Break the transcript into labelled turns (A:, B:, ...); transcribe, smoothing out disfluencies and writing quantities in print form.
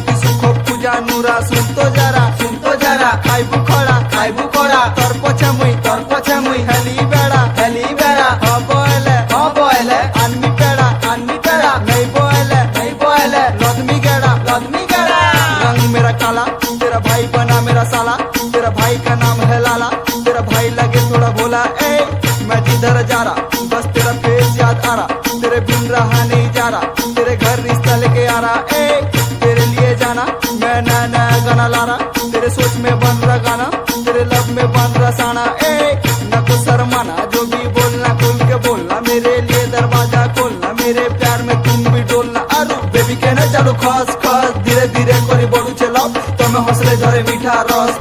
A: অতি সুখ পূজা নুরা শুনতো যারা খাইবু খড়া তোর পছে মুই হেলি বেড়া হব এলে আনমি পেড়া नहीं बोले लदमी गेड़ा रंग मेरा काला तेरा भाई बना मेरा साला तेरा भाई का नाम है लाला तेरा भाई लगे थोड़ा भोला ए मैं जिधर जा रहा बस तेरा फेस याद आ रहा तेरे बिन रहा नहीं जा रहा तेरे घर रिश्ता लेके आ रहा ए तेरे लिए जाना मैं नया गाना ला रहा तेरे सोच में बन रहा गाना तेरे लब में बन रहा साना ए न को शर्माना जो भी बोलना खुल के बोलना मेरे लिए दरवाजा खोलना मेरे प्यार में तुम भी डोलना आरु बेबी के न चालू खस धीरे धीरे करी बड़ू चलाओ तुम्हें हौसले धरे मीठा रस